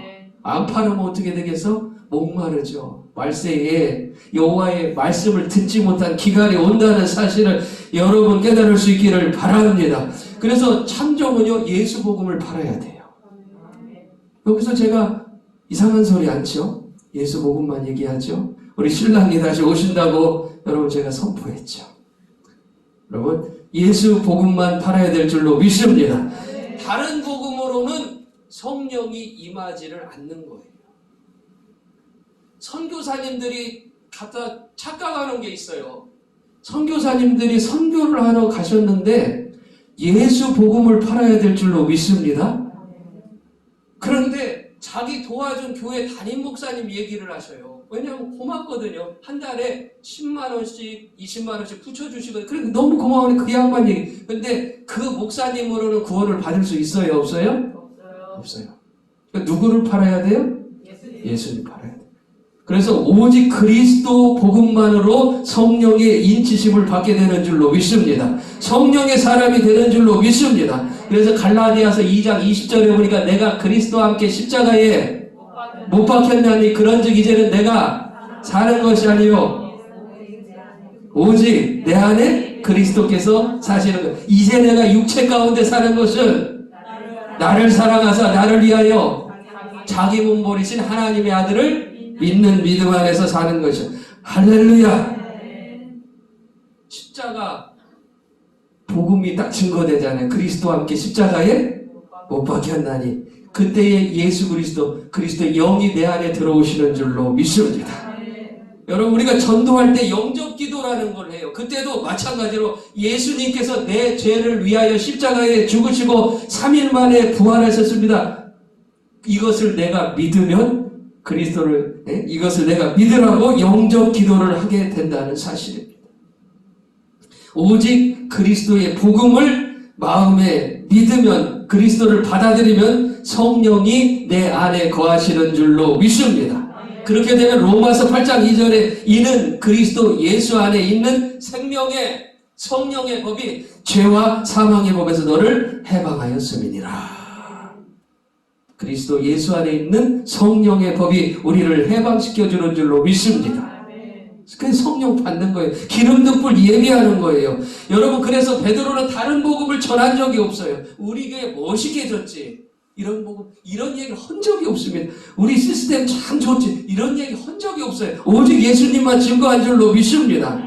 안 팔으면 어떻게 되겠어? 목마르죠. 말세에 여호와의 말씀을 듣지 못한 기간이 온다는 사실을 여러분 깨달을 수 있기를 바랍니다. 그래서 참종은요 예수 복음을 팔아야 돼요. 여기서 제가 이상한 소리 안 쳐? 예수 복음만 얘기하죠. 우리 신랑이 다시 오신다고 여러분 제가 선포했죠. 여러분 예수 복음만 팔아야 될 줄로 믿습니다. 다른 복음으로는 성령이 임하지를 않는 거예요. 선교사님들이 갖다 착각하는 게 있어요. 선교사님들이 선교를 하러 가셨는데 예수 복음을 팔아야 될 줄로 믿습니다. 그런데 자기 도와준 교회 담임 목사님 얘기를 하셔요. 왜냐하면 고맙거든요. 한 달에 10만 원씩 20만 원씩 붙여주시거든요. 그러니까 너무 고마우니 그 양반 얘기. 근데 그 목사님으로는 구원을 받을 수 있어요? 없어요? 없어요. 그러니까 누구를 팔아야 돼요? 예수님 팔아야 돼요. 그래서 오직 그리스도 복음만으로 성령의 인치심을 받게 되는 줄로 믿습니다. 성령의 사람이 되는 줄로 믿습니다. 그래서 갈라디아서 2장 20절에 보니까 내가 그리스도와 함께 십자가에 못 박혔나니 그런즉 이제는 내가 사는 것이 아니요 오직 내 안에 그리스도께서 사시는 것. 이제 내가 육체 가운데 사는 것은 나를 사랑하사 나를 위하여 자기 몸 버리신 하나님의 아들을 믿는 믿음 안에서 사는 것이요. 할렐루야. 십자가 복음이 딱 증거되잖아요. 그리스도와 함께 십자가에 못 박혔나니 그때의 예수 그리스도의 영이 내 안에 들어오시는 줄로 믿습니다. 여러분 우리가 전도할 때 영접기도라는 걸 해요. 그때도 마찬가지로 예수님께서 내 죄를 위하여 십자가에 죽으시고 3일 만에 부활하셨습니다. 이것을 내가 믿으면 이것을 내가 믿으라고 영접기도를 하게 된다는 사실입니다. 오직 그리스도의 복음을 마음에 믿으면 그리스도를 받아들이면 성령이 내 안에 거하시는 줄로 믿습니다. 그렇게 되면 로마서 8장 2절에 이는 그리스도 예수 안에 있는 생명의 성령의 법이 죄와 사망의 법에서 너를 해방하였음이니라. 그리스도 예수 안에 있는 성령의 법이 우리를 해방시켜주는 줄로 믿습니다. 그래서 성령 받는 거예요. 기름도 불 예비하는 거예요. 여러분, 그래서 베드로는 다른 복음을 전한 적이 없어요. 우리 교회 멋있게졌지. 이런 복음, 이런 얘기를 한 적이 없습니다. 우리 시스템 참 좋지. 이런 얘기 한 적이 없어요. 오직 예수님만 증거한 줄로 믿습니다.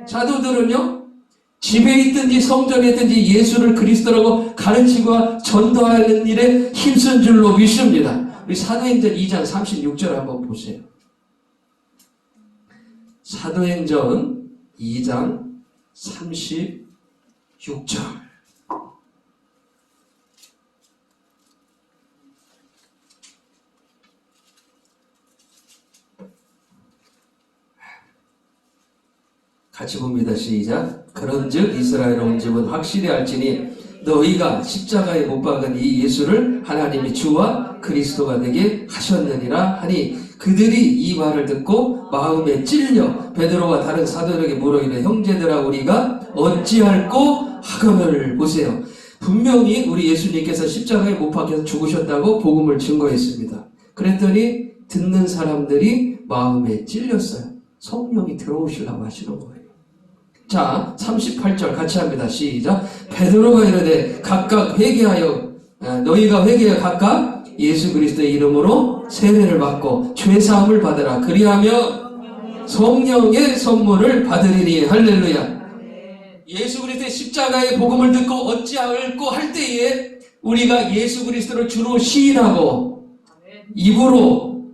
사도들은요, 집에 있든지 성전에 있든지 예수를 그리스도라고 가르치고 전도하는 일에 힘쓴 줄로 믿습니다. 우리 사도행전 2장 36절 한번 보세요. 사도행전 2장 36절. 같이 봅니다. 시작. 그런즉 이스라엘 온 집은 확실히 알지니 너희가 십자가에 못 박은 이 예수를 하나님이 주와 그리스도가 되게 하셨느니라 하니 그들이 이 말을 듣고 마음에 찔려 베드로와 다른 사도들에게 물어 이르되 형제들아 우리가 어찌할꼬 하거늘. 보세요. 분명히 우리 예수님께서 십자가에 못 박혀서 죽으셨다고 복음을 증거했습니다. 그랬더니 듣는 사람들이 마음에 찔렸어요. 성령이 들어오시려고 하시는 거예요. 자, 38절 같이 합니다. 시작. 베드로가 이르되 각각 회개하여 너희가 회개하여 각각 예수 그리스도의 이름으로 세례를 받고 죄사함을 받으라. 그리하며 성령의 선물을 받으리니. 할렐루야. 예수 그리스도의 십자가의 복음을 듣고 어찌할꼬 할 때에 우리가 예수 그리스도를 주로 시인하고 입으로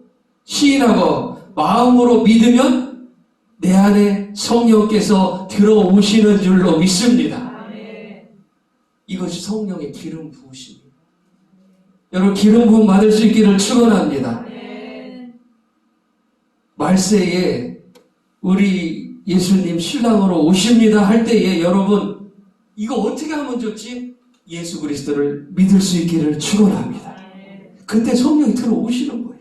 시인하고 마음으로 믿으면 내 안에 성령께서 들어오시는 줄로 믿습니다. 이것이 성령의 기름 부으심입니다. 여러분, 기름 부음 받을 수 있기를 축원합니다. 말세에 우리 예수님 신랑으로 오십니다 할 때에 여러분, 이거 어떻게 하면 좋지? 예수 그리스도를 믿을 수 있기를 축원합니다. 그때 성령이 들어오시는 거예요.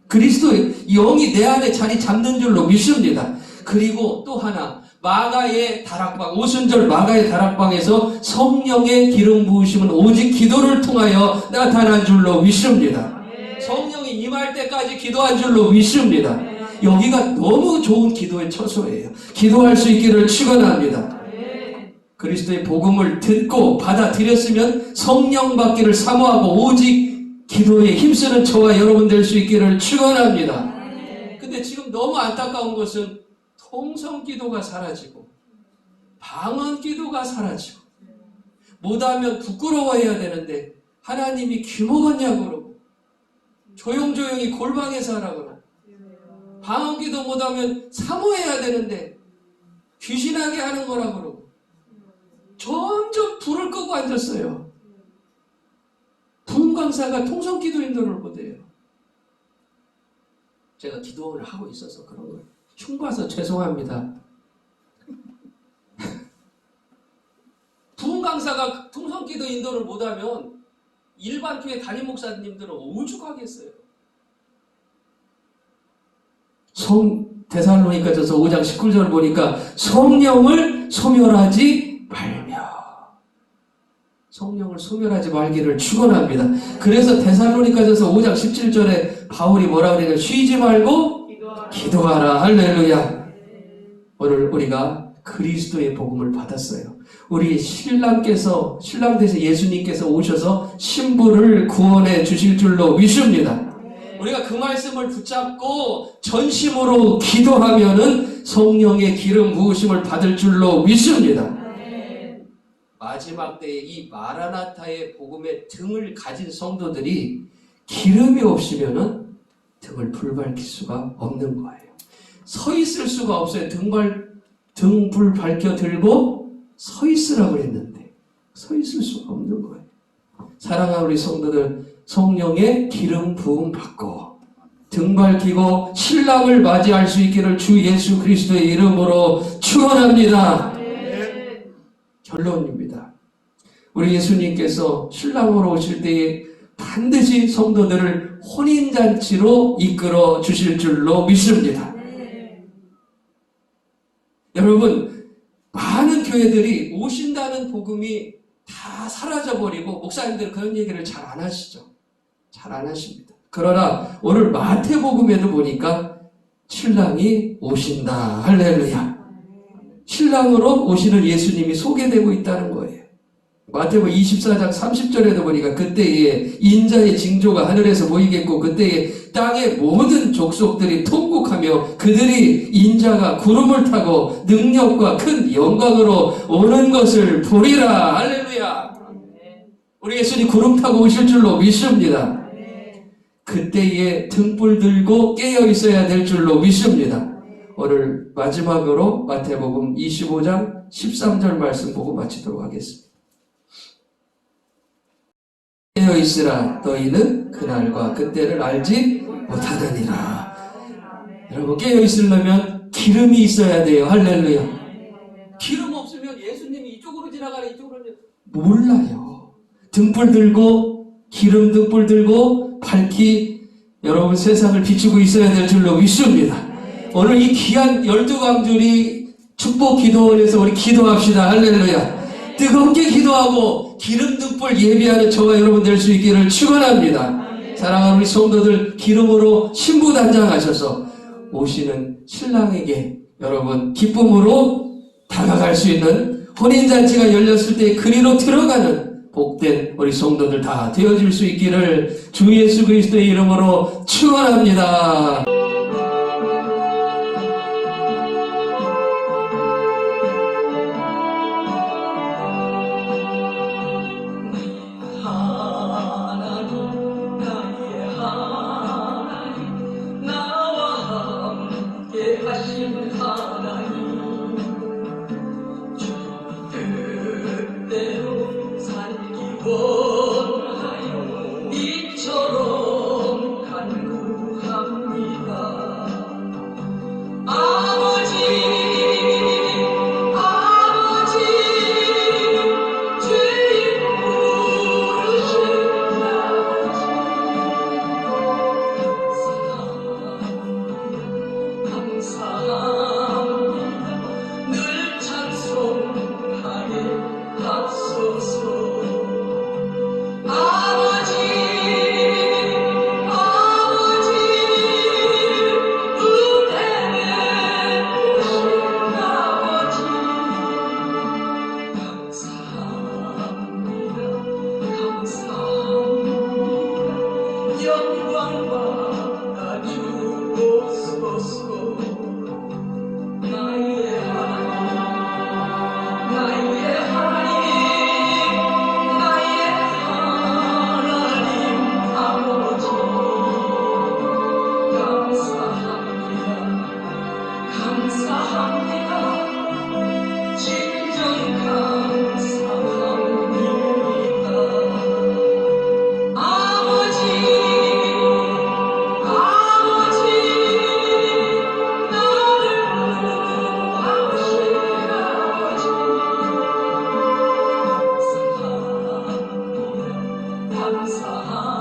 그리스도의 영이 내 안에 자리 잡는 줄로 믿습니다. 그리고 또 하나, 마가의 다락방, 오순절 마가의 다락방에서 성령의 기름 부으심은 오직 기도를 통하여 나타난 줄로 믿습니다. 성령이 임할 때까지 기도한 줄로 믿습니다. 여기가 너무 좋은 기도의 처소예요. 기도할 수 있기를 축원합니다. 그리스도의 복음을 듣고 받아들였으면 성령 받기를 사모하고 오직 기도에 힘쓰는 저와 여러분 될 수 있기를 축원합니다. 근데 지금 너무 안타까운 것은 통성 기도가 사라지고 방언 기도가 사라지고 못하면 부끄러워해야 되는데 하나님이 귀 먹었냐고 그러고 조용조용히 골방에서 하라고 그러고 방언 기도 못하면 사모해야 되는데 귀신하게 하는 거라고 그러고 점점 불을 끄고 앉았어요. 부흥 강사가 통성 기도 인도를 못해요. 제가 기도를 하고 있어서 그런 거예요. 흉봐서 죄송합니다. 부흥 강사가 통성 기도 인도를 못하면 일반 교회 담임 목사님들은 오죽하겠어요. 데살로니가전서 5장 19절 보니까 성령을 소멸하지 말며, 성령을 소멸하지 말기를 축원합니다. 그래서 데살로니가전서 5장 17절에 바울이 뭐라 그래요? 쉬지 말고 기도하라. 할렐루야. 오늘 우리가 그리스도의 복음을 받았어요. 우리 신랑께서 예수님께서 오셔서 신부를 구원해 주실 줄로 믿습니다. 우리가 그 말씀을 붙잡고 전심으로 기도하면은 성령의 기름 부으심을 받을 줄로 믿습니다. 마지막 때에 이 마라나타의 복음의 등을 가진 성도들이 기름이 없으면은 등을 불 밝힐 수가 없는 거예요. 서 있을 수가 없어요. 등 불 밝혀 들고 서 있으라고 그랬는데 서 있을 수가 없는 거예요. 사랑하는 우리 성도들, 성령의 기름 부음 받고 등 밝히고 신랑을 맞이할 수 있기를 주 예수 그리스도의 이름으로 축원합니다. 결론입니다. 우리 예수님께서 신랑으로 오실 때에 반드시 성도들을 혼인잔치로 이끌어 주실 줄로 믿습니다. 여러분, 많은 교회들이 오신다는 복음이 다 사라져버리고 목사님들 그런 얘기를 잘 안 하시죠. 잘 안 하십니다. 그러나 오늘 마태복음에도 보니까 신랑이 오신다. 할렐루야. 신랑으로 오시는 예수님이 소개되고 있다는 거예요. 마태복음 24장 30절에도 보니까 그때에 인자의 징조가 하늘에서 보이겠고 그때에 땅의 모든 족속들이 통곡하며 그들이 인자가 구름을 타고 능력과 큰 영광으로 오는 것을 보리라. 할렐루야. 우리 예수님 구름 타고 오실 줄로 믿습니다. 그때에 등불 들고 깨어 있어야 될 줄로 믿습니다. 오늘 마지막으로 마태복음 25장 13절 말씀 보고 마치도록 하겠습니다. 깨어 있으라 너희는 그날과 그때를 알지 못하느니라. 여러분, 깨어 있으려면 기름이 있어야 돼요. 할렐루야. 기름 없으면 예수님이 이쪽으로 지나가는 이쪽으로 몰라요. 등불 들고 기름 등불 들고 밝히 여러분 세상을 비추고 있어야 될 줄로 믿습니다. 오늘 이 귀한 12광주리 축복 기도원에서 우리 기도합시다. 할렐루야. 뜨겁게 기도하고 기름 등불 예비하는 저와 여러분 될 수 있기를 축원합니다. 사랑하는 우리 성도들, 기름으로 신부 단장하셔서 오시는 신랑에게 여러분 기쁨으로 다가갈 수 있는 혼인잔치가 열렸을 때 그리로 들어가는 복된 우리 성도들 다 되어질 수 있기를 주 예수 그리스도의 이름으로 축원합니다. 이처럼 간구합니다. 아버지, 아버지, 주님 부르신 아버지, 감사합니다. 늘 찬송하게 하소서. 아버지, 아버지, 은혜 베푸신 아버지, 감사합니다. 감사합니다. 영광 받아 주옵소서. 나의 하나님, 나의 하나님, 나의 하나님 아버지, 감사합니다. 감사합니다. 진정 감사합니다. 아버지, 아버지, 나를 구하신 아버지, 감사합니다. 감사합니다.